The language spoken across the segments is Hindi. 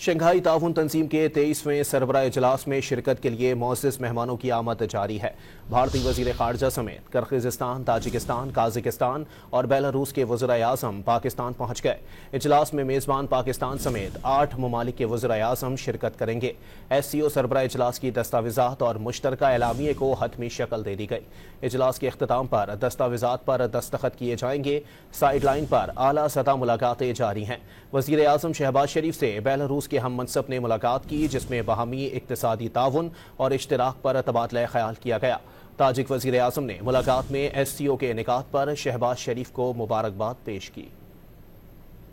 शंघाई ताउन तंजीम के 23वें सरबराह इजलास में शिरकत के लिए मोअज़्ज़ज़ मेहमानों की आमद जारी है। भारतीय वज़ीर ख़ारजा समेत किर्गिज़स्तान, ताजिकिस्तान, काज़ाकिस्तान और बेलारूस के वज़ीर-ए-आज़म पाकिस्तान पहुँच गए। इजलास में मेज़बान पाकिस्तान समेत 8 ममालिक के वज़ीर-ए-आज़म शिरकत करेंगे। SCO सरबराह इजलास की दस्तावेज़ात और मुश्तरका एलामिये को हतमी शक्ल दे दी गई। इजलास के अख्ताम पर दस्तावेज़ात पर दस्तखत किए जाएंगे। साइड लाइन पर आला सतह मुलाकातें जारी हैं। वज़ीर-ए-आज़म शहबाज शरीफ से बेलारूस के हम मनसब ने मुलाकात की, जिसमें बाहमी इक्तिसादी ताउन और इश्तिराक पर तबादला ख्याल किया गया। ताजिक वज़ीर-ए-आज़म ने मुलाकात में SCO के इनेकाद पर शहबाज शरीफ को मुबारकबाद पेश की।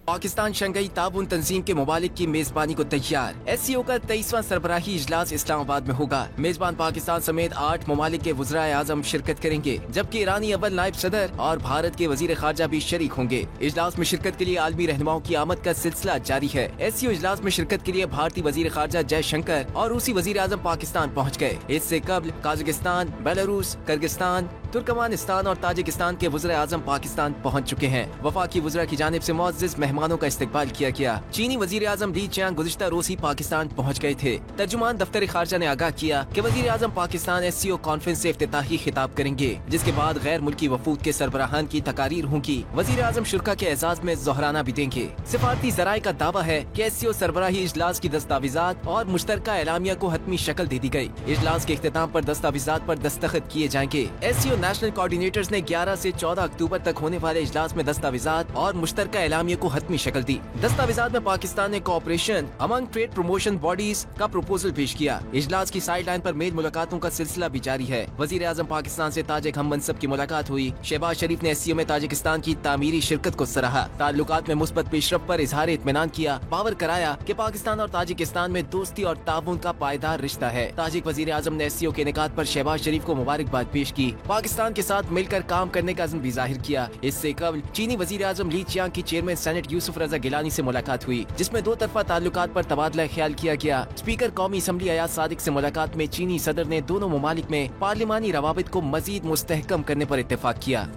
पाकिस्तान शंघाई ताउन तंजीम के ममालिक की मेजबानी को तैयार। SCO का 23वां सरबराही इजलास इस्लामाबाद में होगा। मेजबान पाकिस्तान समेत 8 ममालिक के वज़ीर-ए-आज़म शिरकत करेंगे, जबकि ईरानी अव्वल नायब सदर और भारत के वजीर खारजा भी शरीक होंगे। इजलास में शिरकत के लिए आलमी रहनुमाओं की आमद का सिलसिला जारी है। SCO इजलास में शिरकत के लिए भारतीय वजीर खारजा जयशंकर और रूसी वज़ीर-ए-आज़म पाकिस्तान पहुँच गए। इससे कबल काज़ाकिस्तान, बेलारूस, किर्गिस्तान, तुर्कमानिस्तान और ताजिकिस्तान के वज़ीर-ए-आज़म पाकिस्तान पहुँच चुके हैं। वफाकी वज़ीर की जानिब से मुअज़्ज़ज़ मेहमानों का इस्तकबाल किया गया। चीनी वज़ीर-ए-आज़म ली चियांग गुज़िश्ता रोज ही पाकिस्तान पहुँच गए थे। तर्जुमान दफ्तर खारजा ने आगाह किया कि वज़ीर-ए-आज़म पाकिस्तान SCO कॉन्फ्रेंस से इफ्तिताही खिताब करेंगे, जिसके बाद गैर मुल्की वफूद के सरबराहान की तकारीर होंगी। वज़ीर-ए-आज़म शुरा के एजाज में ज़ोहराना भी देंगे। सिफारती ज़राए का दावा है कि SCO सरबराही इजलास की दस्तावेज़ात और मुश्तरका एलामिया को हतमी शक्ल दे दी गई। इजलास के इख्तिताम पर दस्तावेज़ात पर दस्तखत किए जाएंगे। SCO नेशनल कोऑर्डिनेटर्स ने 11 से 14 अक्टूबर तक होने वाले इजलास में दस्तावेज़ात और मुश्तरका एलामिया को हतमी शक्ल दी। दस्तावेज़ात में पाकिस्तान ने cooperation among trade promotion bodies का प्रपोजल पेश किया। इजलास की साइड लाइन पर मेल मुलाकातों का सिलसिला भी जारी है। वज़ीर-ए-आज़म पाकिस्तान से ताजिक हम मनसब की मुलाकात हुई। शहबाज शरीफ ने SCO में ताजिकिस्तान की तामीरी शिरकत को सराहा। ताल्लुकात में मुस्बत पेशरफ पर इजहार इत्मीनान किया। बावर कराया कि पाकिस्तान और ताजिकिस्तान में दोस्ती और ताउन का पायदार रिश्ता है। ताजिक वज़ीर-ए-आज़म ने SCO के इनेकाद पर शहबाज शरीफ को मुबारकबाद पेश की। पाकिस्तान के साथ मिलकर काम करने का अज़्म भी जाहिर किया। इससे कबल चीनी वज़ीर-ए-आज़म ली चियांग की चेयरमैन सेनेट यूसुफ रजा गिलानी से मुलाकात हुई, जिसमें दो तरफा ताल्लुकात पर तबादला ख्याल किया गया। स्पीकर कौमी असम्बली अयाज सादिक से मुलाकात में चीनी सदर ने दोनों ममालिक में पार्लिमानी रवाबित को मजीद मुस्तहकम करने पर इत्तेफाक किया।